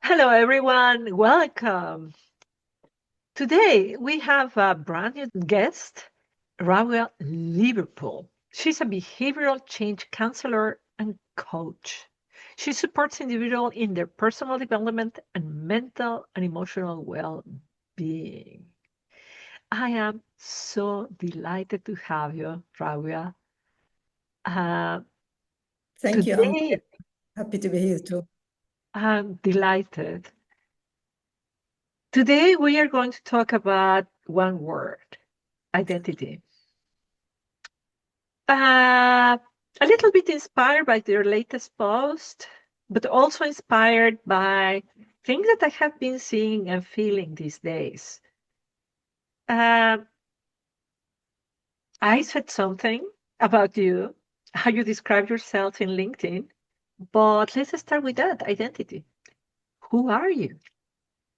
Hello, everyone. Welcome. Today we have a brand new guest, Rawia Liverpool. She's a behavioral change counselor and coach. She supports individuals in their personal development and mental and emotional well-being. I am so delighted to have you, Rawia. Uh, Thank you. I'm Today, happy to be here too. I'm delighted. Today we are going to talk about one word, identity. Uh, a little bit inspired by your latest post, but also inspired by things that I have been seeing and feeling these days. Uh, I said something about you, how you describe yourself in LinkedIn, but let's start with that identity. Who are you?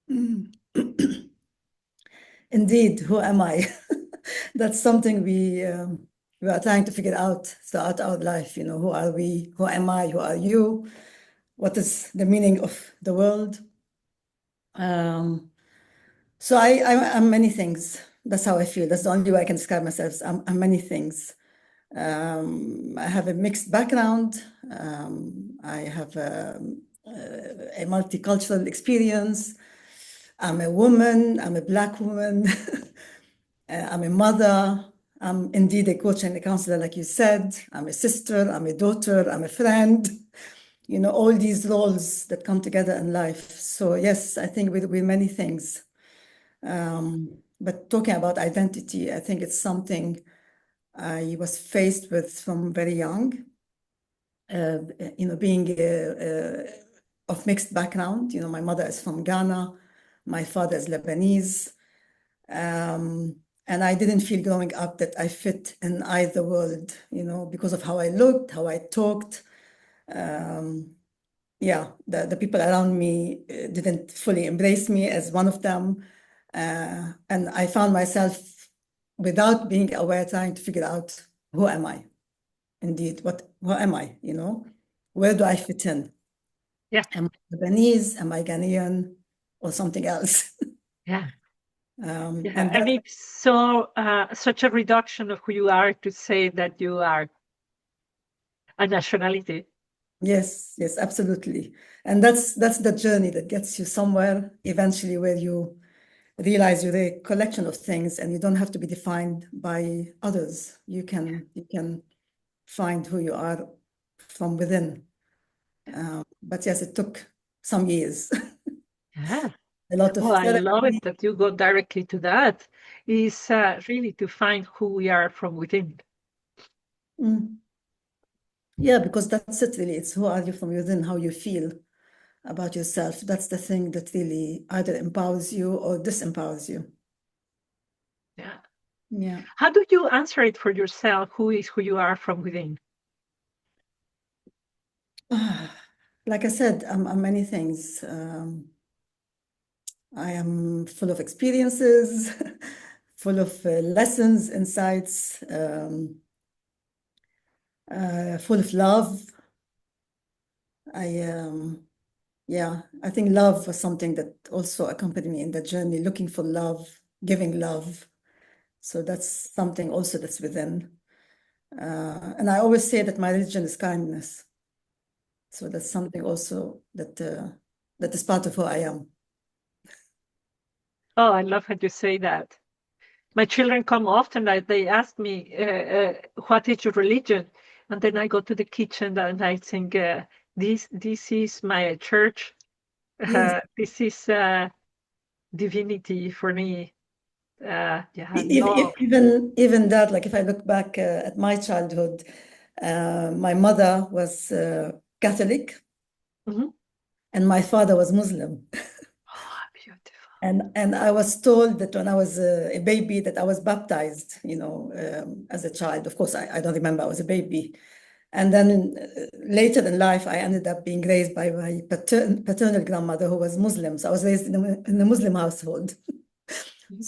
Mm. Indeed, who am I? That's something we are trying to figure out throughout our life. Who are we? Who am I? Who are you? What is the meaning of the world? Um, I'm many things. That's how I feel. That's the only way I can describe myself. I'm many things. I have a mixed background. I have a multicultural experience. I'm a woman. I'm a Black woman. I'm a mother. I'm indeed a coach and a counselor, like you said. I'm a sister. I'm a daughter. I'm a friend. All these roles that come together in life. So yes, I think we're many things. But talking about identity, I think it's something I was faced with from very young. Being of mixed background. My mother is from Ghana, my father is Lebanese. And I didn't feel growing up that I fit in either world, because of how I looked, how I talked. Yeah, the people around me didn't fully embrace me as one of them. And I found myself, without being aware, trying to figure out who am I? Indeed, who am I? Where do I fit in? Yeah, Am I Lebanese? Am I Ghanaian? Or something else? yeah, yeah. And And that, it's so such a reduction of who you are to say that you are a nationality. yes, yes, absolutely. And that's the journey that gets you somewhere eventually, where you realize you're a collection of things and you don't have to be defined by others. You can find who you are from within. But yes, it took some years, Yeah. a lot of Oh, I love therapy. it that you go directly to that. Is really to find who we are from within. Mm. Yeah, because that's it really. It's who are you from within, how you feel about yourself. That's the thing that really either empowers you or disempowers you. Yeah. Yeah. How do you answer it for yourself? Who is who you are from within? Like I said, I'm many things. I am full of experiences, full of lessons, insights, full of love. I Yeah, I think love was something that also accompanied me in the journey, looking for love, giving love. So that's something also that's within. And I always say that my religion is kindness. So that's something also that is part of who I am. Oh, I love how you say that. My children come often, like they ask me, "What is your religion?" And then I go to the kitchen and I think, "This is my church. Yes, This is divinity for me." Yeah, if love. even that, like if I look back at my childhood, my mother was Catholic Mhm. and my father was Muslim. Oh, beautiful. And I was told that when I was a baby that I was baptized, as a child. Of course, I don't remember I was a baby. And then later in life, I ended up being raised by my paternal grandmother who was Muslim. So I was raised in a Muslim household.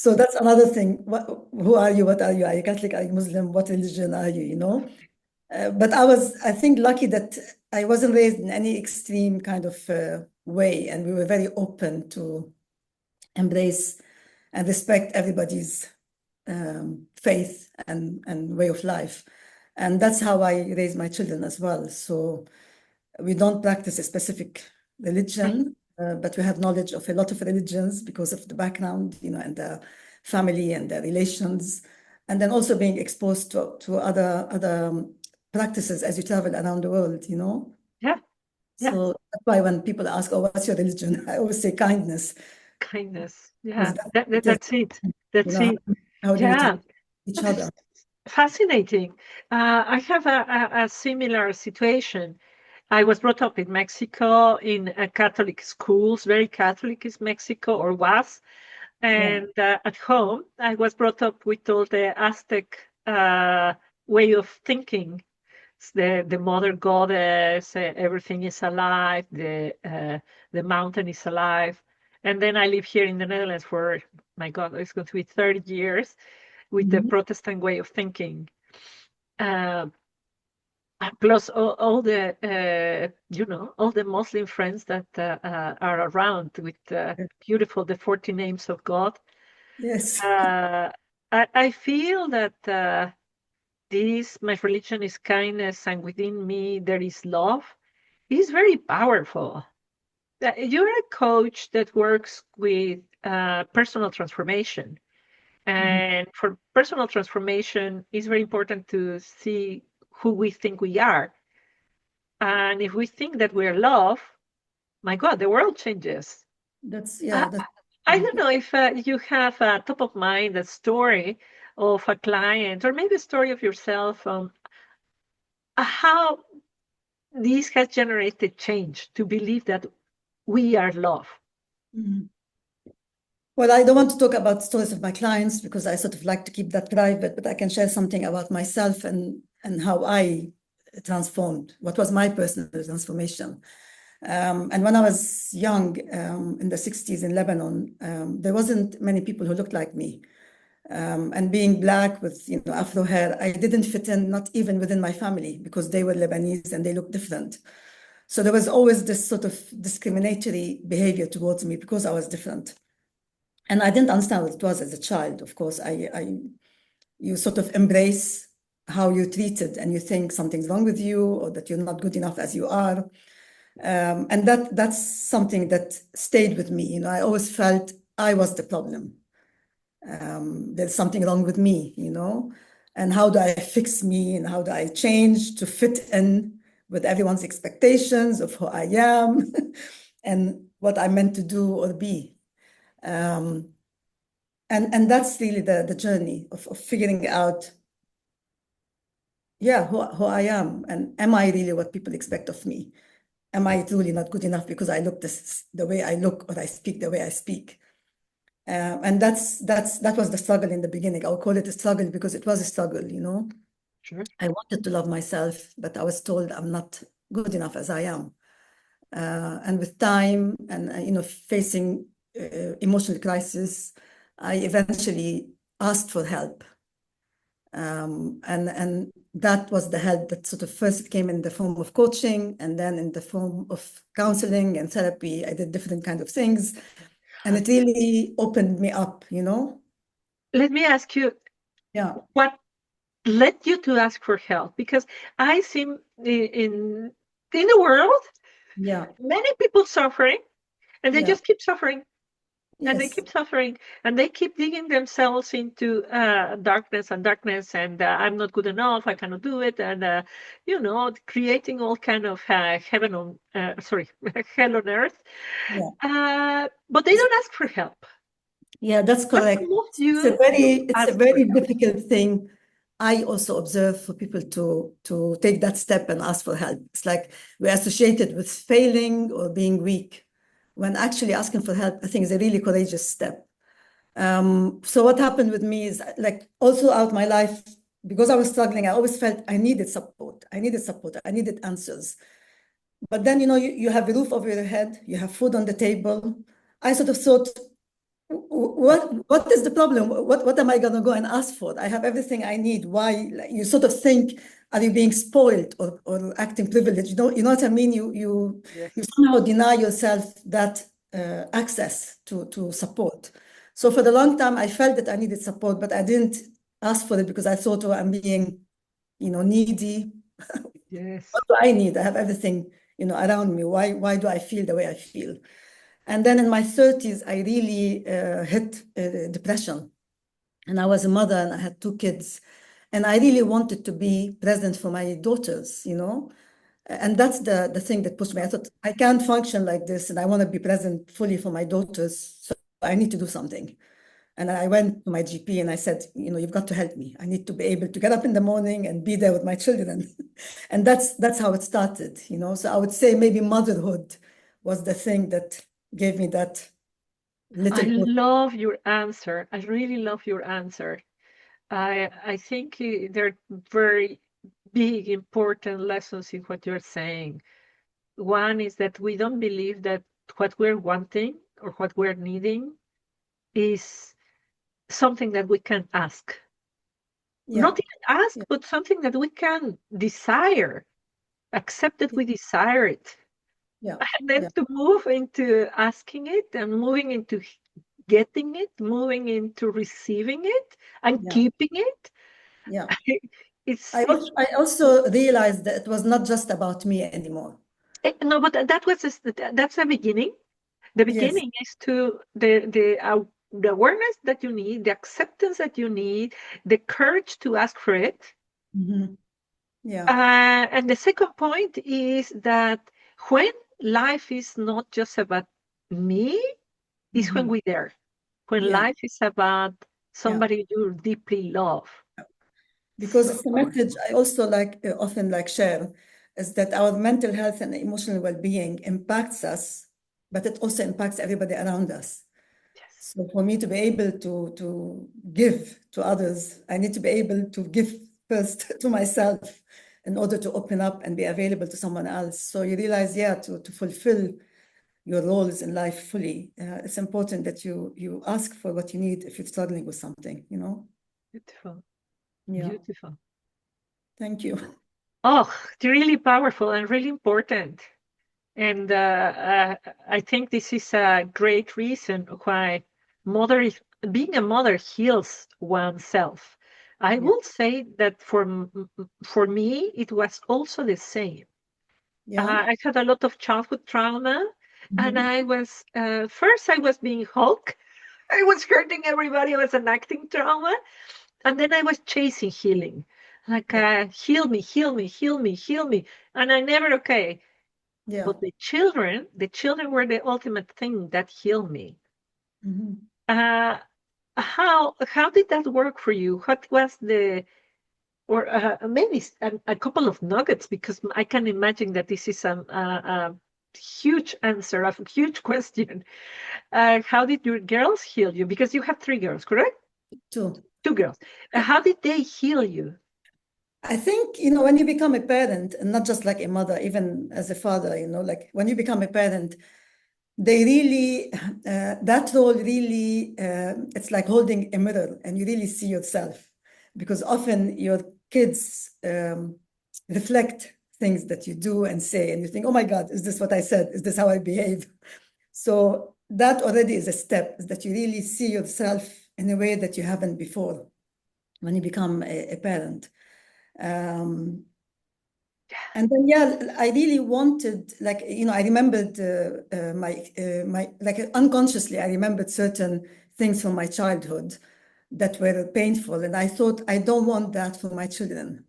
So that's another thing. Who are you? What are you? Are you Catholic? Are you Muslim? What religion are you? But I think, lucky that I wasn't raised in any extreme kind of way, and we were very open to embrace and respect everybody's faith and way of life. And that's how I raise my children as well. So we don't practice a specific religion, but we have knowledge of a lot of religions because of the background, and the family and the relations, and then also being exposed to other practices as you travel around the world. Yeah, yeah. So that's why when people ask, "Oh, what's your religion?" I always say kindness, Kindness. because Yeah, that, it is, that's it. That's you know, it. how do you treat Yeah. each F- other? Fascinating. I have a similar situation. I was brought up in Mexico in Catholic schools. Very Catholic is Mexico, or was. Yeah, And at home, I was brought up with all the Aztec way of thinking. It's the mother goddess, everything is alive, the mountain is alive. And then I live here in the Netherlands for, my God, it's going to be 30 years with the mhm. Protestant way of thinking. Uh, Plus all the all the Muslim friends that are around with beautiful the 40 names of God. Yes, Uh, I feel that this my religion is kindness, and within me there is love. It is very powerful. You're a coach that works with personal transformation. Mhm. And for personal transformation, it's very important to see who we think we are. And if we think that we're love, my God, the world changes. that's I, yeah, that's I don't know if you have a top of mind a story of a client or maybe a story of yourself on how this has generated change to believe that we are love. Mhm. Well, I don't want to talk about stories of my clients because I sort of like to keep that private, but I can share something about myself and how I transformed. What was my personal transformation? And when I was young, in the 60s in Lebanon, there wasn't many people who looked like me. And being black with Afro hair, I didn't fit in, not even within my family, because they were Lebanese and they looked different. So there was always this sort of discriminatory behavior towards me because I was different. And I didn't understand what it was as a child. Of course, you sort of embrace how you're treated and you think something's wrong with you or that you're not good enough as you are. And that's something that stayed with me. I always felt I was the problem. There's something wrong with me. And how do I fix me and how do I change to fit in with everyone's expectations of who I am and what I'm meant to do or be. Um, and that's really the journey of figuring out, yeah, who I am, and am I really what people expect of me? Am I truly not good enough because I look the way I look or I speak the way I speak? And that was the struggle in the beginning. I'll call it a struggle because it was a struggle. Sure. I wanted to love myself, but I was told I'm not good enough as I am. And with time and facing emotional crisis, I eventually asked for help. And that was the help that sort of first it came in the form of coaching and then in the form of counseling and therapy. I did different kind of things, and it really opened me up. Let me ask you, Yeah, what led you to ask for help? Because I see in the world yeah, many people suffering, and they yeah, just keep suffering, and they yes, keep suffering, and they keep digging themselves into darkness and darkness, and I'm not good enough, I cannot do it, and creating all kind of heaven on, sorry, hell on earth. yeah. But they don't ask for help. Yeah, that's What correct. moved It's a you very, to it's a ask for very help? difficult thing. I also observe for people to take that step and ask for help. It's like we're associated with failing or being weak, when actually asking for help, I think, is a really courageous step. So what happened with me is like all throughout my life, because I was struggling, I always felt I needed support. I needed support. I needed answers. But then, you have a roof over your head, you have food on the table. I sort of thought, what is the problem? What am I gonna go and ask for? I have everything I need. Why like, you sort of think, are you being spoiled or acting privileged? You know what I mean? Yes. You somehow deny yourself that access to support. So for the long time, I felt that I needed support, but I didn't ask for it because I thought, oh, I'm being, needy. Yes. What do I need? I have everything, around me. Why do I feel the way I feel? And then in my 30s, I really hit depression. And I was a mother and I had two kids. And I really wanted to be present for my daughters. And that's the thing that pushed me. I thought, I can't function like this and I want to be present fully for my daughters. So I need to do something. And I went to my GP and I said, you've got to help me. I need to be able to get up in the morning and be there with my children. And that's how it started. So I would say maybe motherhood was the thing that gave me that I little bit. love your answer. I really love your answer. I think there are very big, important lessons in what you're saying. One is that we don't believe that what we're wanting or what we're needing is something that we can ask. Yeah, Not even ask, yeah, but something that we can desire, accept that yeah, we desire it. yeah, And then yeah, to move into asking it and moving into getting it, moving into receiving it and yeah, keeping it. yeah. It's I also realized that it was not just about me anymore. no, but that was just, that's the beginning. The Yes. beginning is to the awareness that you need, the acceptance that you need, the courage to ask for it. Hmm. Yeah. And the second point is that when life is not just about me, is when Hmm. we're there. When Yeah. life is about Yeah. somebody you deeply love. Because So it's a message powerful. I also like often like share is that our mental health and emotional well-being impacts us, but it also impacts everybody around us. Yes, So for me to be able to give to others, I need to be able to give first to myself in order to open up and be available to someone else. So you realize, yeah, to fulfill your roles in life fully, it's important that you ask for what you need if you're struggling with something. beautiful, Yeah, beautiful. thank you. Oh, it's really powerful and really important. And I think this is a great reason why mother being a mother heals oneself. I Yeah, will say that for me, it was also the same. yeah. I had a lot of childhood trauma, and Hmm. first I was being Hulk. I was hurting everybody. I was enacting trauma, and then I was chasing healing, like Yeah, heal me, heal me, heal me, heal me, and I never okay. yeah. But the children were the ultimate thing that healed me. Hmm. Uh, how did that work for you? What was the or maybe a couple of nuggets because I can imagine that this is a huge answer, a huge question. How did your girls heal you? Because you have three girls, correct? Too. Two girls. Yeah. How did they heal you? I think, when you become a parent, and not just like a mother, even as a father, like when you become a parent, they really, that role really, it's like holding a mirror and you really see yourself because often your kids reflect things that you do and say, and you think, oh my God, is this what I said? Is this how I behave? So that already is a step, is that you really see yourself in a way that you haven't before when you become a parent. Um, and then, yeah, I really wanted, like, I remembered my, like unconsciously, I remembered certain things from my childhood that were painful. And I thought, I don't want that for my children.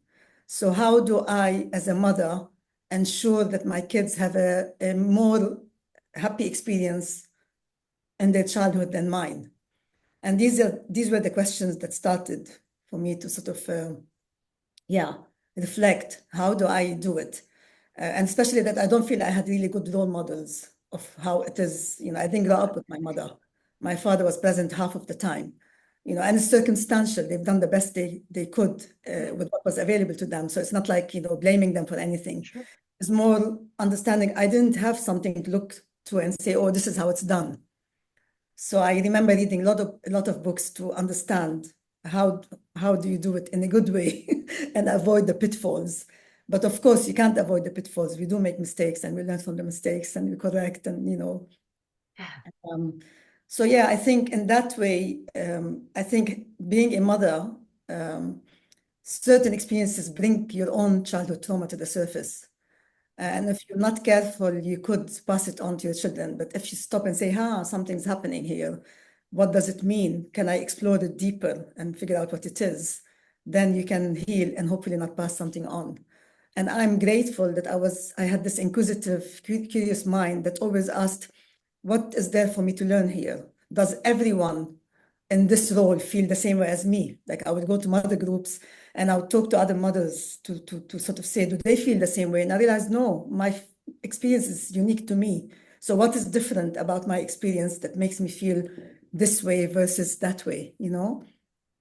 So how do I, as a mother, ensure that my kids have a more happy experience in their childhood than mine? And these were the questions that started for me to sort of yeah, reflect. How do I do it? And especially that I don't feel I had really good role models of how it is. I didn't grow up with my mother. My father was present half of the time. And it's circumstantial. They've done the best they could Yeah, with what was available to them. So it's not like, blaming them for anything. sure. It's more understanding I didn't have something to look to and say, oh, this is how it's done. So I remember reading a lot of books to understand how how do you do it in a good way and avoid the pitfalls. But of course, you can't avoid the pitfalls. We do make mistakes, and we learn from the mistakes, and we correct, and Yeah. um, so yeah, I think in that way, I think being a mother, certain experiences bring your own childhood trauma to the surface. And if you're not careful, you could pass it on to your children. But if you stop and say, something's happening here, what does it mean? Can I explore it deeper and figure out what it is? Then you can heal and hopefully not pass something on. And I'm grateful that I had this inquisitive, curious mind that always asked, what is there for me to learn here? Does everyone in this role feel the same way as me? Like I would go to mother groups and I would talk to other mothers to sort of say, do they feel the same way? And I realized, no, my experience is unique to me. So what is different about my experience that makes me feel this way versus that way, you know?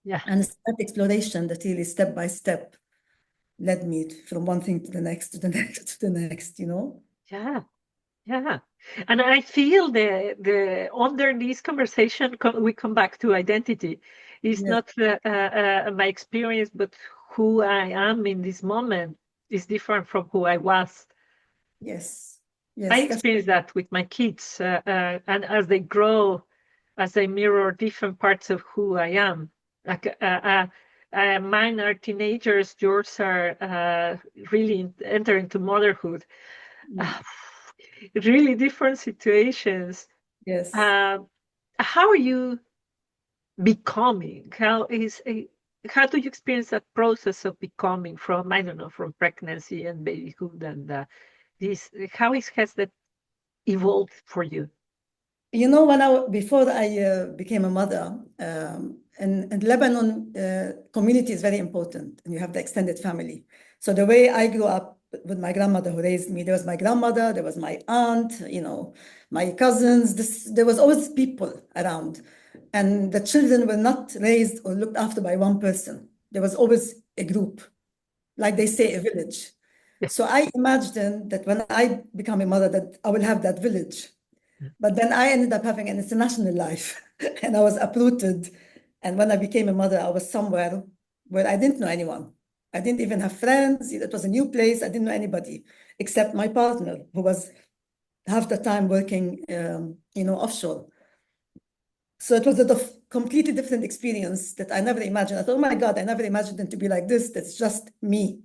Yeah. And it's that exploration that really step by step led me from one thing to the next, to the next, to the next, you know? Yeah. Yeah. And I feel the under this conversation we come back to identity. It's Yes, not my experience, but who I am in this moment is different from who I was. yes, I yes, that's experience that with my kids, and as they grow, as they mirror different parts of who I am. Like mine are teenagers, yours are really enter into motherhood. mm, Uh, really different situations. yes. Uh, how are you becoming? How do you experience that process of becoming from, I don't know, from pregnancy and babyhood and this? Has that evolved for you? You know, before I became a mother, in Lebanon, community is very important, and you have the extended family. So the way I grew up with my grandmother who raised me, there was my grandmother, there was my aunt, my cousins. There was always people around, and the children were not raised or looked after by one person. There was always a group, like they say, a village. Yeah. So I imagined that when I become a mother, that I will have that village. But then I ended up having an international life and I was uprooted. And when I became a mother, I was somewhere where I didn't know anyone. I didn't even have friends. It was a new place. I didn't know anybody except my partner, who was half the time working, offshore. So it was a completely different experience that I never imagined. I thought, oh my God, I never imagined it to be like this. That's just me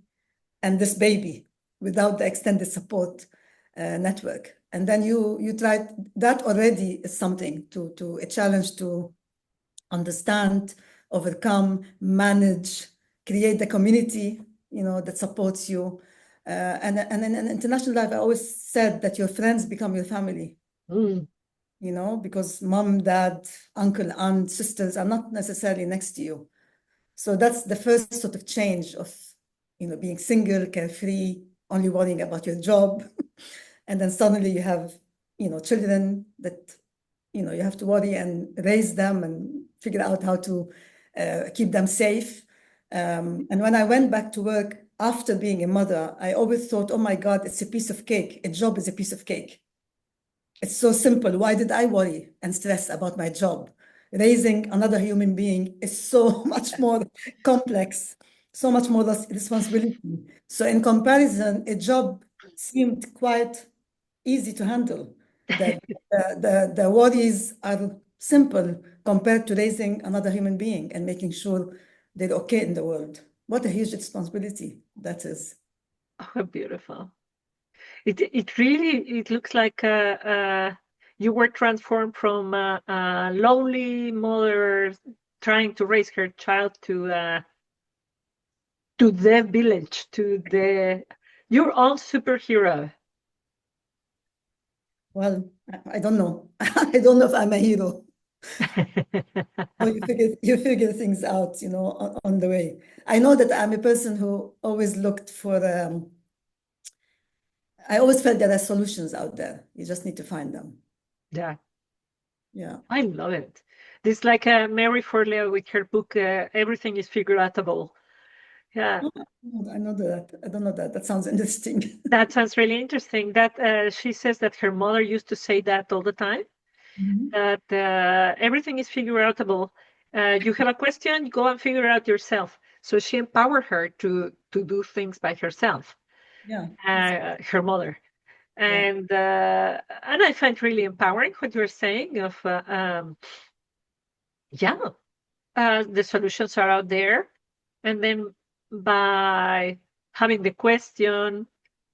and this baby without the extended support network. And then you try that already is something to a challenge to understand, overcome, manage, create the community, that supports you. And in international life, I always said that your friends become your family, Mm. because mom, dad, uncle, aunt, sisters are not necessarily next to you. So that's the first sort of change of, being single, carefree, only worrying about your job. And then suddenly you have, children that, you have to worry and raise them and figure out how to keep them safe. And when I went back to work after being a mother, I always thought, oh my God, it's a piece of cake. A job is a piece of cake. It's so simple. Why did I worry and stress about my job? Raising another human being is so much more complex, so much more responsibility. So, in comparison, a job seemed quite easy to handle. The worries are simple compared to raising another human being and making sure they're okay in the world. What a huge responsibility that is. Oh, beautiful. It really it looks like you were transformed from a lonely mother trying to raise her child to the village, to the your own superhero. Well, I don't know. I don't know if I'm a hero. So you figure things out, on the way. I know that I'm a person who always looked for. I always felt there are solutions out there. You just need to find them. Yeah, Yeah. I love it. This like Mary Forleo with her book, Everything is Figuratable. Yeah, Oh, I know that. I don't know that. That sounds interesting. that sounds really interesting. That she says that her mother used to say that all the time. Mhm. that everything is figure outable. You have a question, go and figure it out yourself. So she empowered her to do things by herself, Yeah, her mother. yeah, And I find really empowering what you're saying of yeah, the solutions are out there, and then by having the question,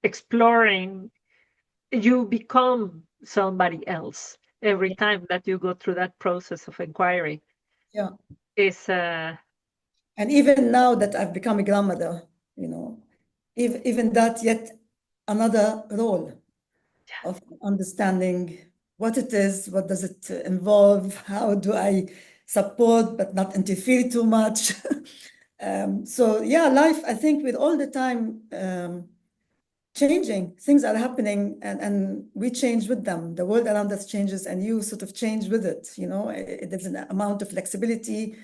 exploring, you become somebody else every yeah, time that you go through that process of inquiry. yeah. Is And even now that I've become a grandmother, you know, even that yet another role of understanding what it is, what does it involve, how do I support but not interfere too much. So yeah, life, I think with all the time changing, things are happening and we change with them. The world around us changes and you sort of change with it, you know. There's an amount of flexibility,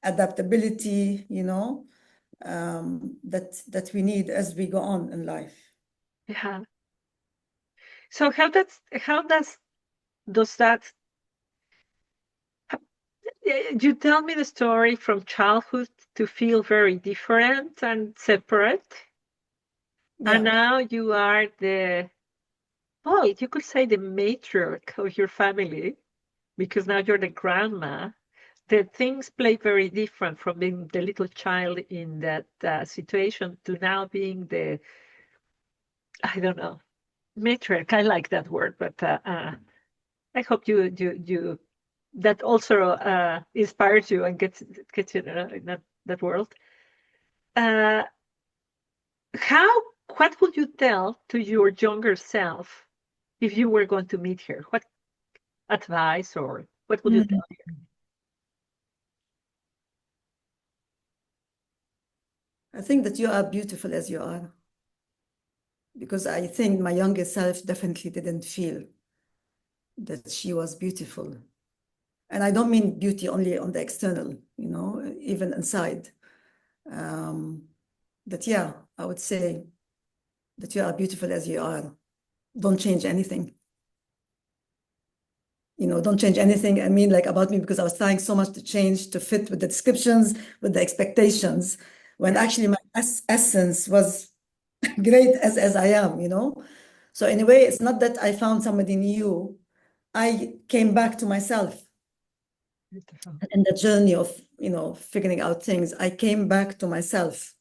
adaptability, you know, that we need as we go on in life. yeah. So how does that you tell me the story from childhood to feel very different and separate, and Yeah. now you are the, well, you could say the matriarch of your family because now you're the grandma. The things play very different from being the little child in that situation to now being the, I don't know, matriarch. I like that word, but I hope you that also inspires you and gets you in that world. Uh, how what would you tell to your younger self if you were going to meet her? What advice or what would you Mm. tell I think that you are beautiful as you are, because I think my younger self definitely didn't feel that she was beautiful. And I don't mean beauty only on the external, you know, even inside. Um, that, yeah, I would say that you are beautiful as you are. Don't change anything. You know, don't change anything. I mean, like about me, because I was trying so much to change to fit with the descriptions, with the expectations, when you? actually my essence was great as I am, you know. So in a way, it's not that I found somebody new. I came back to myself Beautiful. in the journey of, you know, figuring out things. I came back to myself,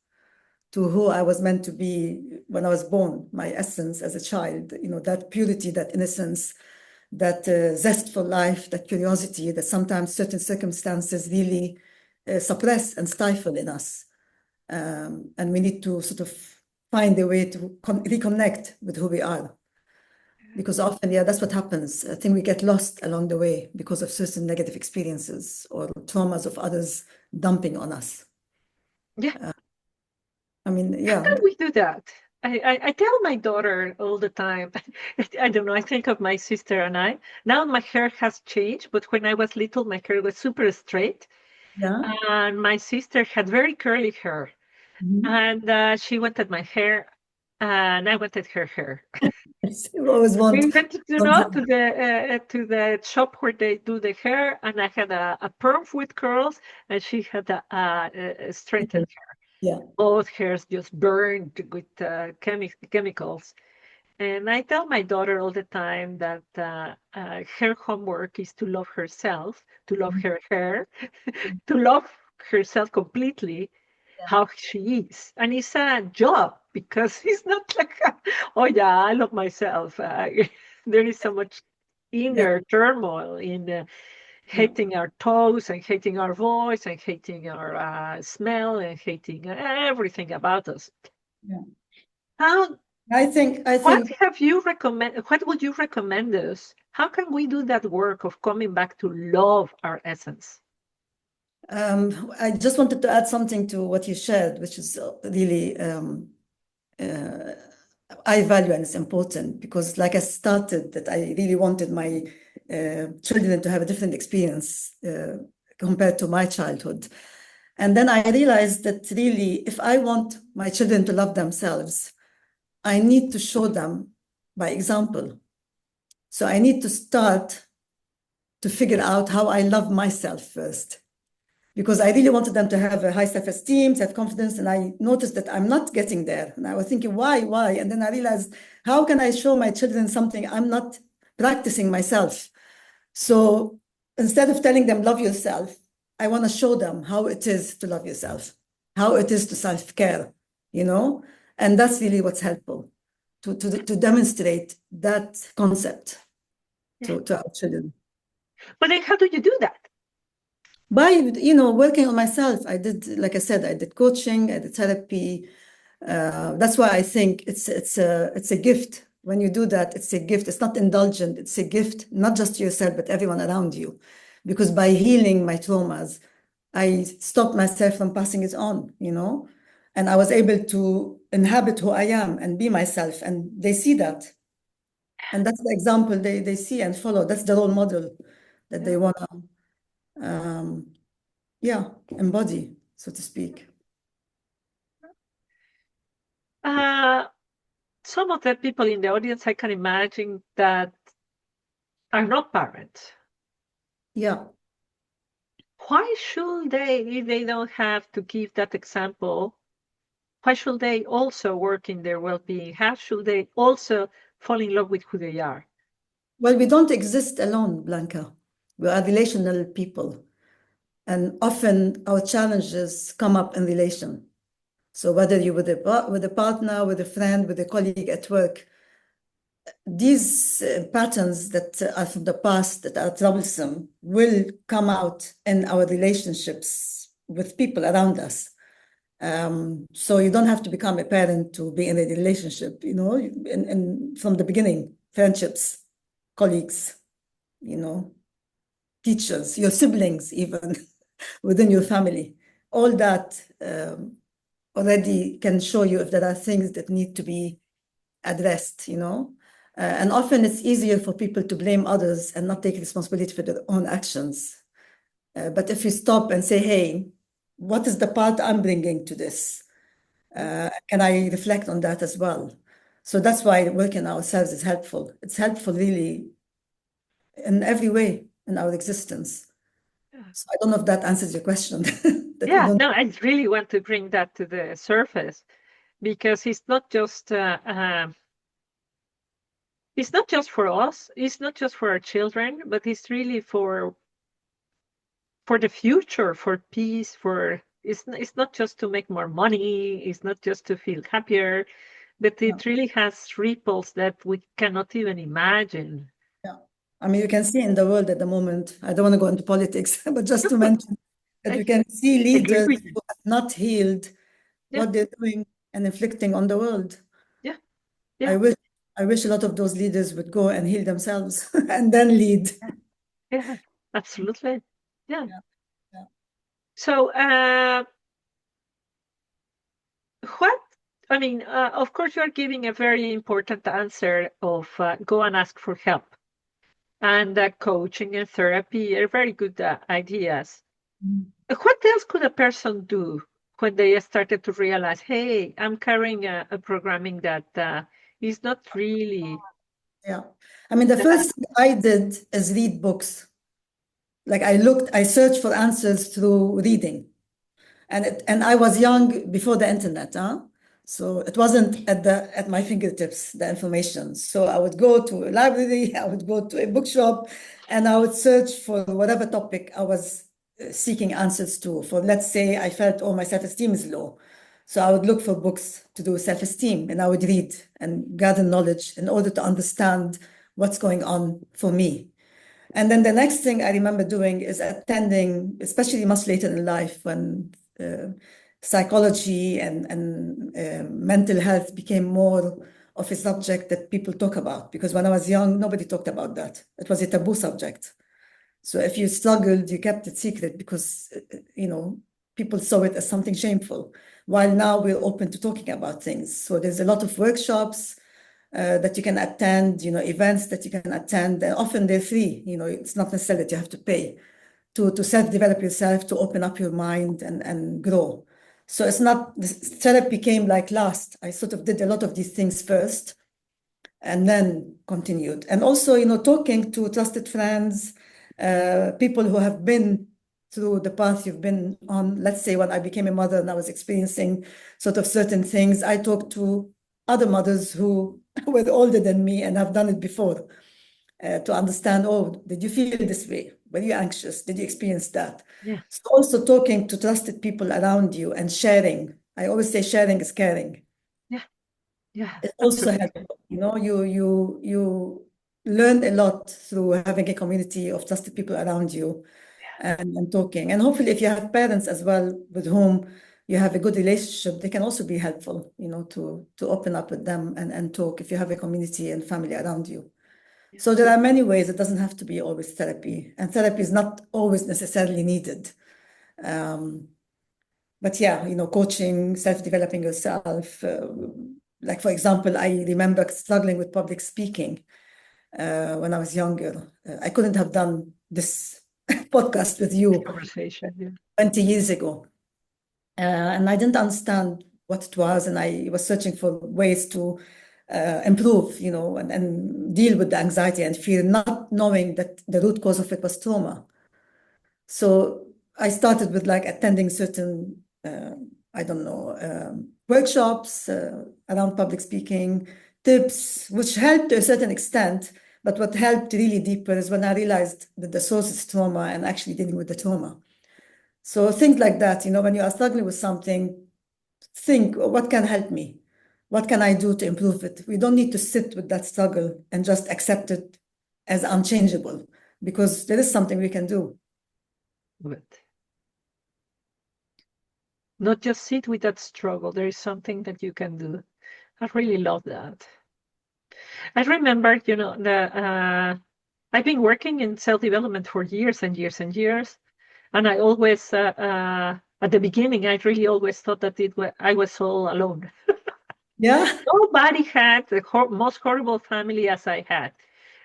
to who I was meant to be when I was born, my essence as a child, you know, that purity, that innocence, that zest for life, that curiosity that sometimes certain circumstances really suppress and stifle in us. And we need to sort of find a way to reconnect with who we are. Because often, yeah, that's what happens. I think we get lost along the way because of certain negative experiences or traumas of others dumping on us. Yeah. I mean, How yeah, can we do that? I tell my daughter all the time. I don't know. I think of my sister and I. Now my hair has changed, but when I was little, my hair was super straight. yeah. And my sister had very curly hair. Mhm. And she wanted my hair, and I wanted her hair. Yes, you always We want went don't have to the shop where they do the hair, and I had a perm with curls, and she had a straightened it. hair. Yeah, Both hairs just burned with chemicals. And I tell my daughter all the time that her homework is to love herself, to love her hair, to love herself completely, how she is. And it's a job because it's not like, oh, yeah, I love myself. There is so much yeah, inner turmoil in yeah, hating our toes and hating our voice and hating our smell and hating everything about us. yeah. How I What think have you recommend? What would you recommend us? How can we do that work of coming back to love our essence? I just wanted to add something to what you shared, which is really uh, I value and it's important because, like I started, that I really wanted my children to have a different experience compared to my childhood. And then I realized that really, if I want my children to love themselves, I need to show them by example. So I need to start to figure out how I love myself first. Because I really wanted them to have a high self-esteem, self-confidence, and I noticed that I'm not getting there. And I was thinking, why? And then I realized, how can I show my children something I'm not practicing myself? So instead of telling them, love yourself, I want to show them how it is to love yourself, how it is to self-care, you know? And that's really what's helpful to demonstrate that concept Yeah. to our children. But then how do you do that? By, working on myself. I did, like I said, I did coaching, I did therapy. That's why I think it's a gift. When you do that, it's a gift. It's not indulgent. It's a gift, not just to yourself, but everyone around you. Because by healing my traumas, I stopped myself from passing it on, and I was able to inhabit who I am and be myself. And they see that. And that's the example they see and follow. That's the role model that Yeah. they want to, yeah, embody, so to speak. Uh, some of the people in the audience, I can imagine that are not parents. Yeah. Why should they, if they don't have to give that example, why should they also work in their well-being? How should they also fall in love with who they are? Well, we don't exist alone, Blanca. We are relational people. And often our challenges come up in relation. So whether you're with a partner, with a friend, with a colleague at work, these patterns that are from the past that are troublesome will come out in our relationships with people around us. So you don't have to become a parent to be in a relationship, and from the beginning, friendships, colleagues, teachers, your siblings, even within your family, all that already can show you if there are things that need to be addressed. And often it's easier for people to blame others and not take responsibility for their own actions. But if you stop and say, hey, what is the part I'm bringing to this? Can I reflect on that as well? So that's why working ourselves is helpful. It's helpful really in every way in our existence. So I don't know if that answers your question. That we Yeah, don't. no, I really want to bring that to the surface because it's not just for us, it's not just for our children, but it's really for the future, for peace, for it's not just to make more money, it's not just to feel happier, but Yeah, it really has ripples that we cannot even imagine. yeah. I mean, you can see in the world at the moment. I don't want to go into politics, but just to mention that I you can see agree leaders with you. who have not healed Yeah, what they're doing and inflicting on the world. yeah, I yeah, wish I wish a lot of those leaders would go and heal themselves and then lead. yeah, yeah, absolutely. Yeah. Yeah, yeah. So, what, I mean, of course, you're giving a very important answer of go and ask for help. And coaching and therapy are very good ideas. Mm. What else could a person do when they started to realize, hey, I'm carrying a programming that is not really. Yeah. I mean, the first thing I did is read books. Like I searched for answers through reading. And I was young before the internet, huh? So it wasn't at my fingertips, the information. So I would go to a library, I would go to a bookshop, and I would search for whatever topic I was seeking answers to. For, let's say, I felt, oh, my self-esteem is low. So I would look for books to do self-esteem, and I would read and gather knowledge in order to understand what's going on for me. And then the next thing I remember doing is attending, especially much later in life when uh, psychology and mental health became more of a subject that people talk about. Because when I was young, nobody talked about that. It was a taboo subject. So if you struggled, you kept it secret because, people saw it as something shameful. While now we're open to talking about things. So there's a lot of workshops that you can attend, events that you can attend. And often they're free. It's not necessarily that you have to pay to self-develop yourself, to open up your mind and grow. So it's not, therapy came like last. I sort of did a lot of these things first and then continued. And also, talking to trusted friends, people who have been through the path you've been on. Let's say when I became a mother and I was experiencing sort of certain things, I talked to other mothers who were older than me and have done it before, to understand, oh, did you feel this way? Were you anxious? Did you experience that? Yeah. So also talking to trusted people around you and sharing. I always say sharing is caring. Yeah. Yeah. It also Absolutely. helps. You learn a lot through having a community of trusted people around you and talking. And hopefully, if you have parents as well with whom you have a good relationship, they can also be helpful, to open up with them and talk if you have a community and family around you. Yeah. So there are many ways. It doesn't have to be always therapy, and therapy is not always necessarily needed. Um, but yeah, coaching, self-developing yourself. Like for example, I remember struggling with public speaking when I was younger. I couldn't have done this podcast with This you conversation. Yeah. 20 years ago. And I didn't understand what it was, and I was searching for ways to improve, and deal with the anxiety and fear, not knowing that the root cause of it was trauma. So I started with like attending certain, I don't know, workshops around public speaking, tips, which helped to a certain extent. But what helped really deeper is when I realized that the source is trauma and actually dealing with the trauma. So things like that, when you are struggling with something, think, what can help me? What can I do to improve it? We don't need to sit with that struggle and just accept it as unchangeable, because there is something we can do. But not just sit with that struggle. There is something that you can do. I really love that. I remember, I've been working in self-development for years and years and years. And I always, at the beginning, I really always thought that I was all alone. Yeah. Nobody had the most horrible family as I had,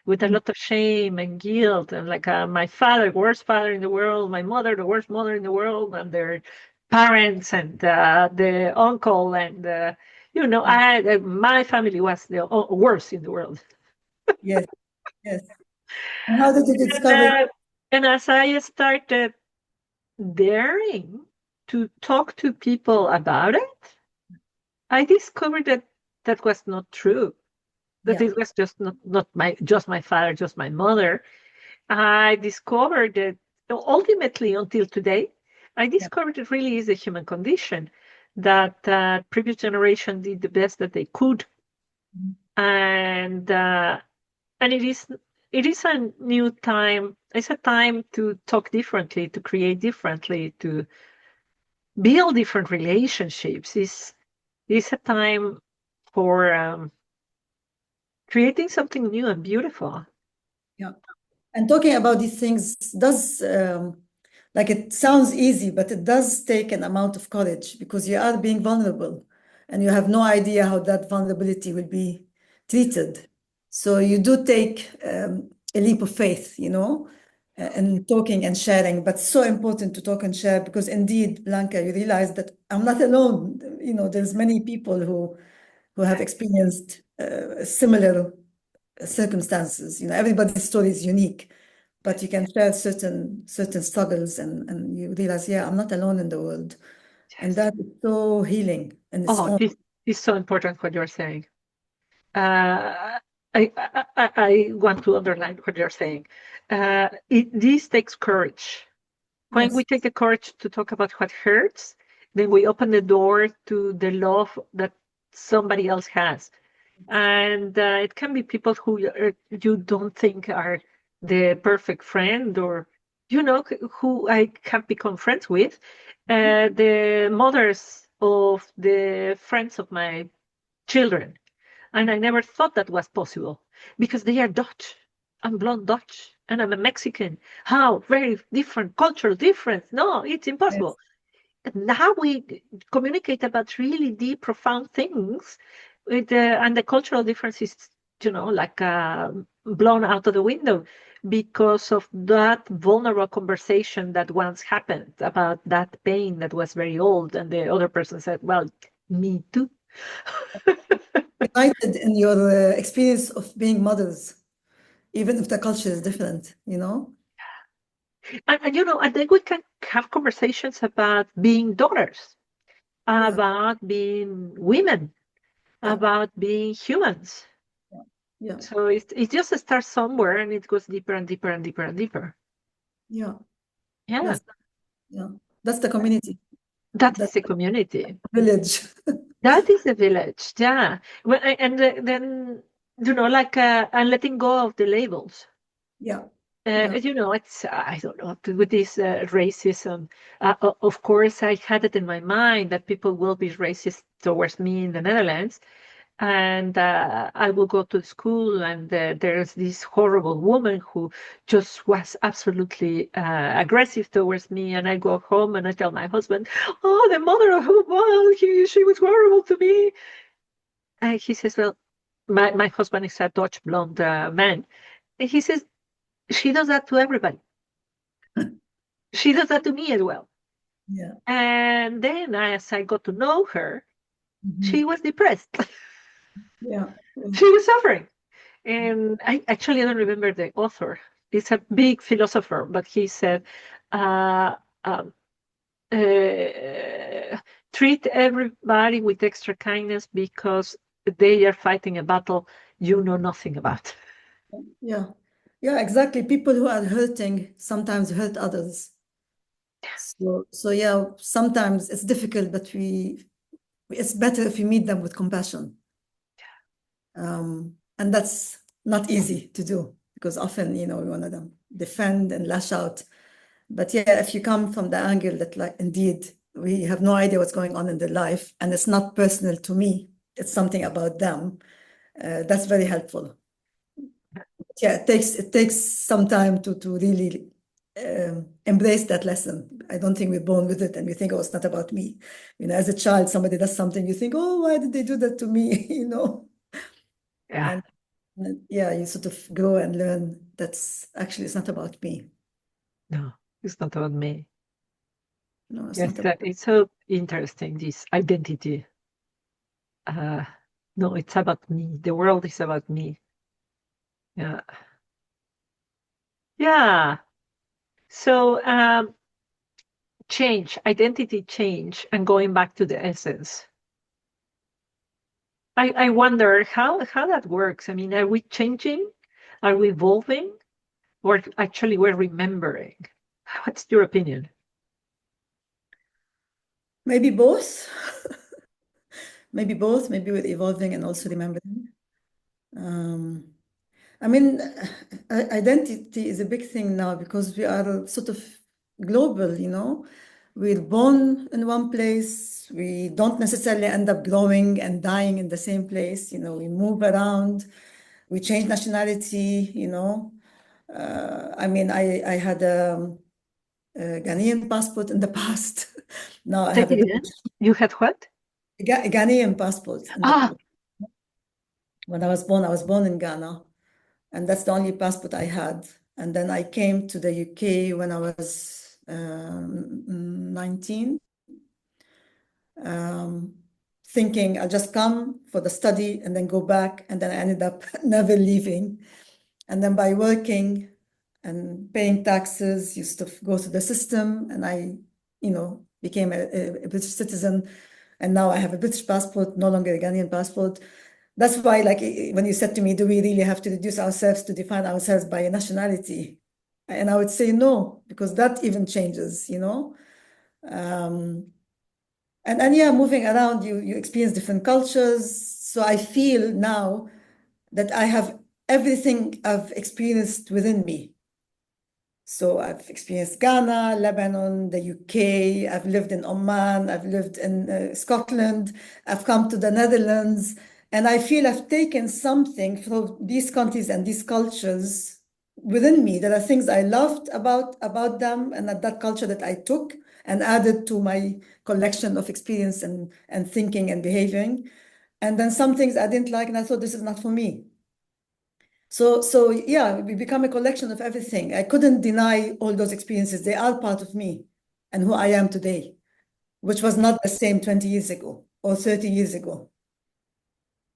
with a lot of shame and guilt, and like my father, worst father in the world, my mother, the worst mother in the world, and their parents and the uncle, and my family was the worst in the world. Yes, yes. And how did you And, discover? and as I started daring to talk to people about it, I discovered that that was not true. That Yeah, it was just my father, just my mother. I discovered that ultimately, until today, I yeah, discovered it really is a human condition. That previous generation did the best that they could, mhm, and it is a new time. It's a time to talk differently, to create differently, to build different relationships. Is a time for creating something new and beautiful. yeah. And talking about these things does, like it sounds easy, but it does take an amount of courage because you are being vulnerable and you have no idea how that vulnerability will be treated. So you do take a leap of faith, and talking and sharing, but so important to talk and share because indeed, Blanca, you realize that I'm not alone. There's many people who have experienced similar circumstances. Everybody's story is unique, but you can share certain struggles and you realize, yeah, I'm not alone in the world. And Yes. that is so healing in its Oh, own. this is so important what you're saying. Uh, I want to underline what you're saying. This takes courage. When we Yes, take the courage to talk about what hurts, then we open the door to the love that somebody else has. And it can be people who you don't think are the perfect friend, or who I have become friends with, the mothers of the friends of my children, and I never thought that was possible because they are Dutch. I'm blonde Dutch and I'm a Mexican. How very different cultural difference. No, it's yes, impossible. Now we communicate about really deep, profound things, and the cultural difference is, like blown out of the window because of that vulnerable conversation that once happened about that pain that was very old, and the other person said, "Well, me too." united in your experience of being mothers, even if the culture is different. And then we can have conversations about being daughters, Yeah, about being women, yeah, about being humans. yeah, yeah. So it just starts somewhere and it goes deeper and deeper and deeper and deeper. Yeah. Yeah, That's yeah. That's the community. that is That's the the community. village. That is the village. Yeah. Then, like, and letting go of the labels. Yeah, yeah, It's, I don't know, with this racism. Of course, I had it in my mind that people will be racist towards me in the Netherlands. And I will go to school, and there's this horrible woman who just was absolutely aggressive towards me. And I go home and I tell my husband, "Oh, the mother of well, she was horrible to me." And he says, "Well, my husband is a Dutch blonde man." And he says, "She does that to everybody. She does that to me as well." yeah. And then as I got to know her, she Mhm. was depressed. Yeah, yeah. She was suffering. And I actually don't remember the author. It's a big philosopher, but he said, uh, um, uh, treat everybody with extra kindness because they are fighting a battle you know nothing about. Yeah. Yeah, exactly. People who are hurting sometimes hurt others. So yeah, sometimes it's difficult, but it's better if we meet them with compassion. And that's not easy to do because often, we want to defend and lash out. But yeah, if you come from the angle that, like, indeed, we have no idea what's going on in their life and it's not personal to me, it's something about them, that's very helpful. Yeah, it takes some time to really embrace that lesson. I don't think we're born with it and we think, oh, it's not about me. As a child, somebody does something, you think, oh, why did they do that to me? Yeah, And yeah, you sort of grow and learn that's actually it's not about me. no, it's not about me. No, it's Yes, not about it's so interesting, this identity. Uh, no, it's about me. The world is about me. Yeah. Yeah. So, change, identity change, and going back to the essence. I wonder how that works. I mean, are we changing? Are we evolving? Or actually we're remembering? What's your opinion? maybe both. Maybe both. Maybe with evolving and also remembering. Um, I mean, identity is a big thing now because we are sort of global. We're born in one place. We don't necessarily end up growing and dying in the same place. We move around. We change nationality. I mean, I had a Ghanaian passport in the past. Now I Say have a it again. You had what? Ghanaian passport. Ah, When I was born in Ghana, and that's the only passport I had. And then I came to the UK when I was 19, um, thinking I'll just come for the study and then go back. And then I ended up never leaving. And then by working and paying taxes, used to go through the system, and I became a British citizen. And now I have a British passport, no longer a Ghanaian passport. That's why, like, when you said to me, do we really have to reduce ourselves to define ourselves by a nationality? And I would say no, because that even changes. Um, and yeah, moving around, you experience different cultures. So I feel now that I have everything I've experienced within me. So I've experienced Ghana, Lebanon, the UK. I've lived in Oman. I've lived in Scotland. I've come to the Netherlands. And I feel I've taken something from these countries and these cultures within me. There are things I loved about them and that culture that I took and added to my collection of experience and thinking and behaving. And then some things I didn't like, and I thought this is not for me. So yeah, we become a collection of everything. I couldn't deny all those experiences. They are part of me and who I am today, which was not the same 20 years ago or 30 years ago.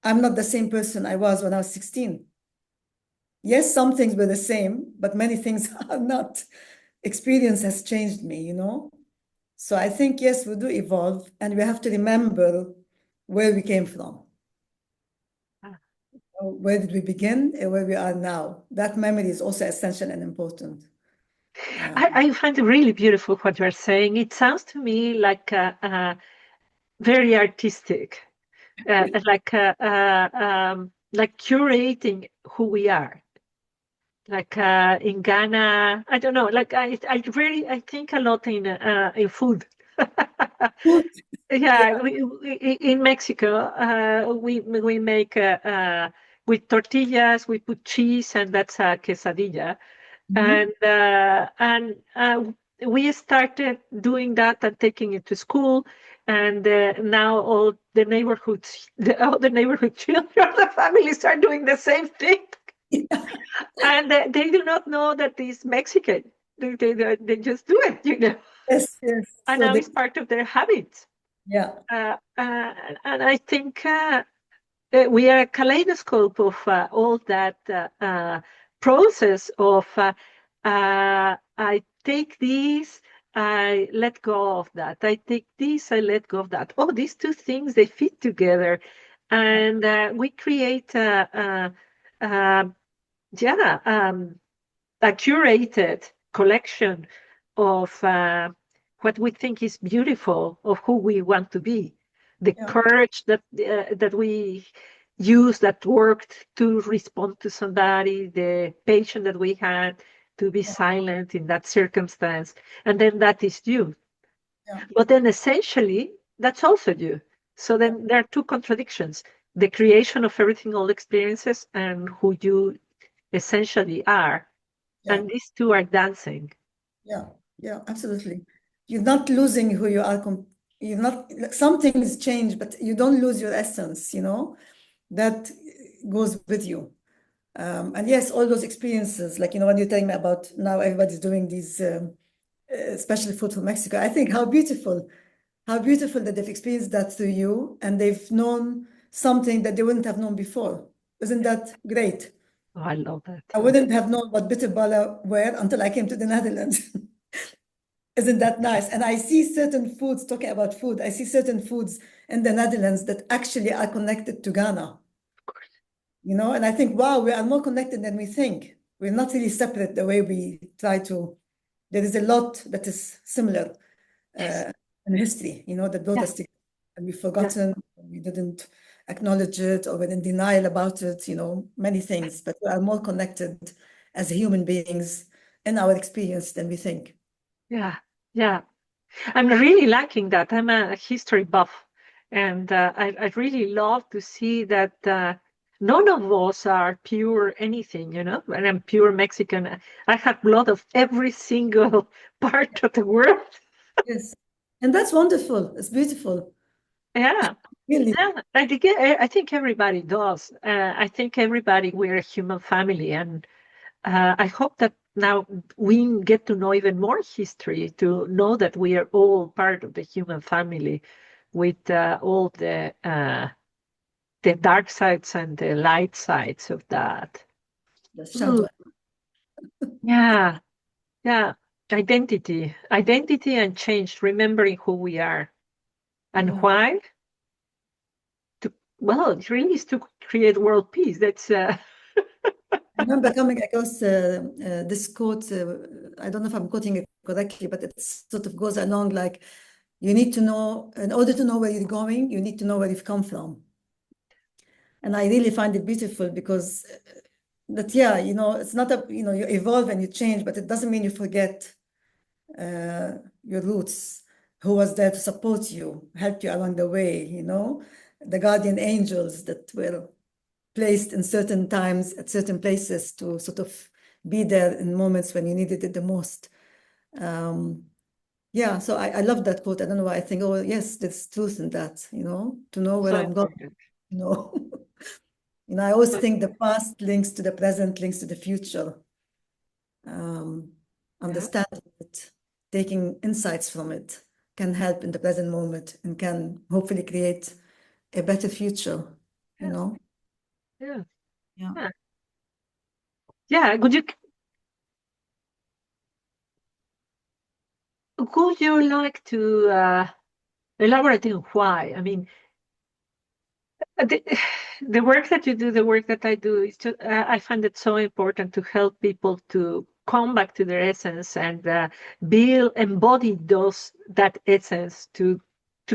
I'm not the same person I was when I was 16. Yes, some things were the same, but many things are not. experience has changed me, you know? So I think, yes, we do evolve and we have to remember where we came from. Where did we begin and where we are now? That memory is also essential and important. I find it really beautiful what you're saying. It sounds to me like very artistic, like curating who we are. Like in Ghana, I don't know. Like I think a lot in food. Yeah, Yeah. in Mexico, we make with tortillas. We put cheese, and that's a quesadilla. Mhm. And we started doing that and taking it to school. And now all the neighborhood children, the families are doing the same thing, and they do not know that it's Mexican. They just do it, Yes, yes. and So now the, it's part of their habits. yeah, And I think we are a kaleidoscope of all that process of I take this, I let go of that. I take this, I let go of that. Oh, these two things, they fit together. yeah, And we create yeah, a curated collection of what we think is beautiful of who we want to be, the yeah, courage that we use that worked to respond to somebody, the patience that we had to be yeah, silent in that circumstance, and then that is you. yeah, But then essentially, that's also you. So yeah, then there are two contradictions: the creation of everything, all experiences, and who you essentially are, yeah, and these two are dancing. yeah, yeah, absolutely. You're not losing who you are. You're not, like, some things change, but you don't lose your essence, you know, that goes with you. And yes, all those experiences, like, you know, when you're telling me about now everybody's doing these special food from Mexico, I think how beautiful that they've experienced that through you and they've known something that they wouldn't have known before. Isn't that great? Oh, I love that. I wouldn't have known what bitterballen were until I came to the Netherlands. Isn't that nice? And I see certain foods, talking about food, I see certain foods in the Netherlands that actually are connected to Ghana, Of course. you know? And I think, wow, we are more connected than we think. We're not really separate the way we try to. There is a lot that is similar Yes. in history, you know, that brought Yeah. us together. And we've Yeah. forgotten, we didn't acknowledge it, or we're in denial about it, you know, many things. But we are more connected as human beings in our experience than we think. Yeah. Yeah. I'm really liking that. I'm a history buff, and I really love to see that none of us are pure anything, And I'm pure Mexican. I have blood of every single part of the world. Yes. And that's wonderful. It's beautiful. Yeah. Really. Yeah, I think everybody does. I think everybody, we're a human family, and I hope that now we get to know even more history, to know that we are all part of the human family, with all the dark sides and the light sides of that. The Ooh, shadow. yeah, yeah. Identity and change, remembering who we are and Yeah. why. Well, it really is to create world peace. That's I remember coming across this quote. I don't know if I'm quoting it correctly, but it sort of goes along like, you need to know, in order to know where you're going, you need to know where you've come from. And I really find it beautiful because that, yeah, you know, it's not a, you know, you evolve and you change, but it doesn't mean you forget your roots, who was there to support you, help you along the way, you know, the guardian angels that were placed in certain times at certain places to sort of be there in moments when you needed it the most. Um, yeah, so I love that quote. I don't know why I think, oh, yes, there's truth in that, you know, to know where so I'm going, important. you know. You know, I always So, think the past links to the present, links to the future. Um, yeah, Understanding it, taking insights from it can help in the present moment and can hopefully create a better future, you yeah, know? yeah, Yeah. yeah. Yeah, could you would you like to elaborate on why? I mean, the, the work that you do, the work that I do, is just, I find it so important to help people to come back to their essence and build, embody that essence to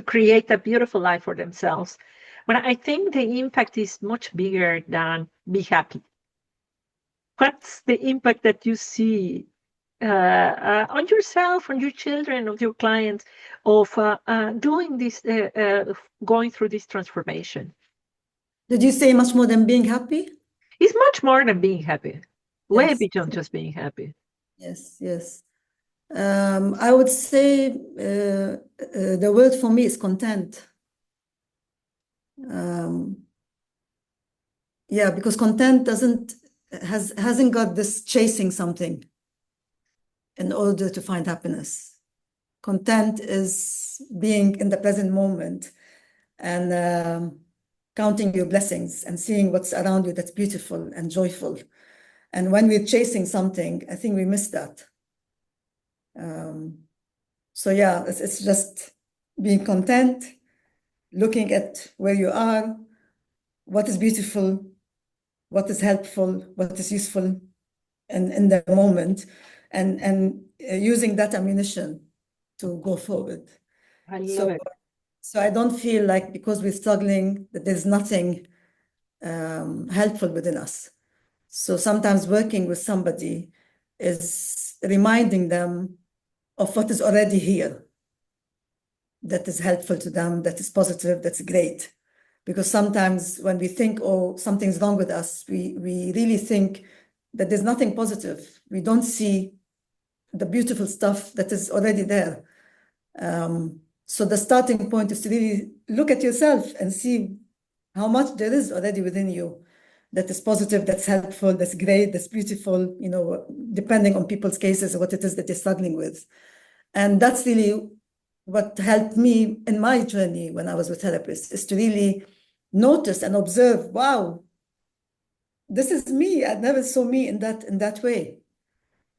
create a beautiful life for themselves. But I think the impact is much bigger than be happy. What's the impact that you see on yourself, on your children, of your clients, of doing this, going through this transformation? Did you say much more than being happy? It's much more than being happy, way Yes, beyond just being happy. yes, yes. I would say the word for me is content. Um, yeah, because content hasn't got this chasing something in order to find happiness. Content is being in the present moment and counting your blessings and seeing what's around you that's beautiful and joyful. And when we're chasing something, I think we miss that. Um, so yeah, it's just being content, looking at where you are, what is beautiful, what is helpful, what is useful in the moment, and using that ammunition to go forward. I love So it. so I don't feel like because we're struggling that there's nothing helpful within us. So sometimes working with somebody is reminding them of what is already here that is helpful to them, that is positive, that's great. Because sometimes when we think, oh, something's wrong with us, we really think that there's nothing positive. We don't see the beautiful stuff that is already there. So the starting point is to really look at yourself and see how much there is already within you that is positive, that's helpful, that's great, that's beautiful, depending on people's cases, what it is that they're struggling with. And that's really what helped me in my journey when I was with therapists, is to really notice and observe, wow, this is me. I never saw me in that way,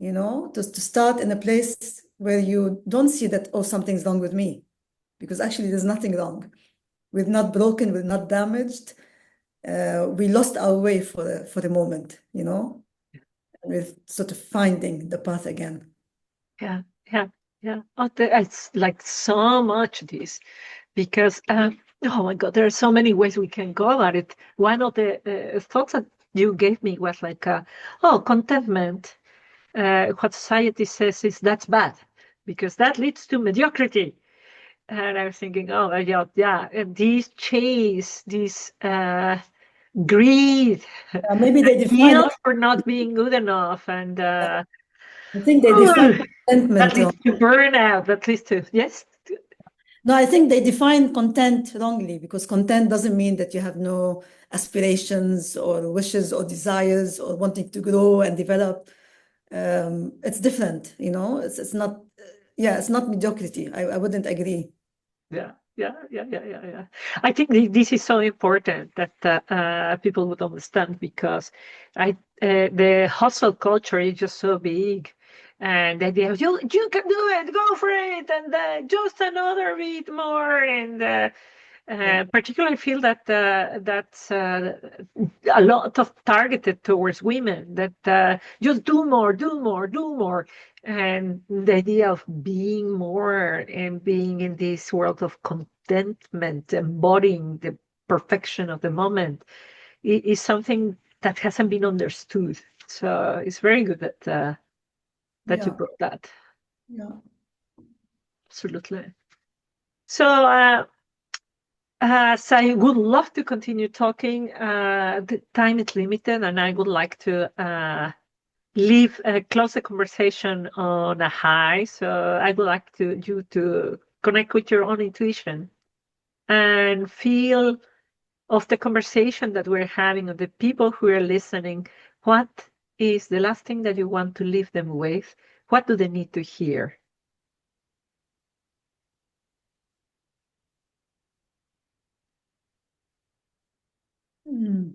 to start in a place where you don't see that, oh, something's wrong with me, because actually there's nothing wrong. We're not broken, we're not damaged. We lost our way for the moment, and we're sort of finding the path again. Yeah, yeah, yeah. Oh, it's like so much this because oh my God, there are so many ways we can go about it. One of the thoughts that you gave me was like, oh, contentment. What society says is that's bad because that leads to mediocrity. And I was thinking, oh, yeah, yeah, and this chase, this greed, Maybe the they define guilt for not being good enough, and I think they define that contentment leads wrong. to burnout. That leads to yes, No, I think they define content wrongly, because content doesn't mean that you have no aspirations or wishes or desires or wanting to grow and develop. It's different, It's not, yeah, it's not mediocrity. I wouldn't agree. yeah, yeah, yeah, yeah, yeah, yeah. I think this is so important that people would understand because the hustle culture is just so big, and the idea of you can do it, go for it, and just another bit more, and Yeah, particularly feel that that's a lot of targeted towards women that just do more, do more, do more. And the idea of being more and being in this world of contentment, embodying the perfection of the moment is something that hasn't been understood. So it's very good that you yeah, brought that. yeah. Absolutely. So so I would love to continue talking. The time is limited, and I would like to close the conversation on a high. So I would like you to connect with your own intuition and feel of the conversation that we're having, of the people who are listening. What is the last thing that you want to leave them with? What do they need to hear? Hmm.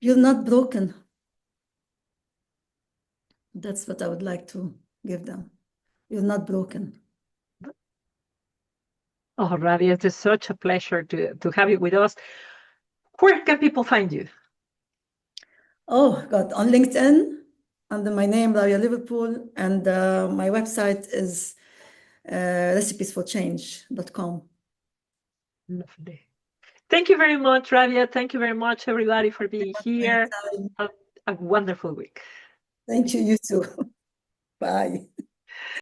You're not broken. That's what I would like to give them. You're not broken. Oh, Rawia, it is such a pleasure to have you with us. Where can people find you? Oh, God, on LinkedIn, under my name, Rawia Liverpool, and my website is recipesforchange.com. Lovely. Thank you very much, Rawia. Thank you very much, everybody, for being here. Have a wonderful week. Thank you, you too. Bye.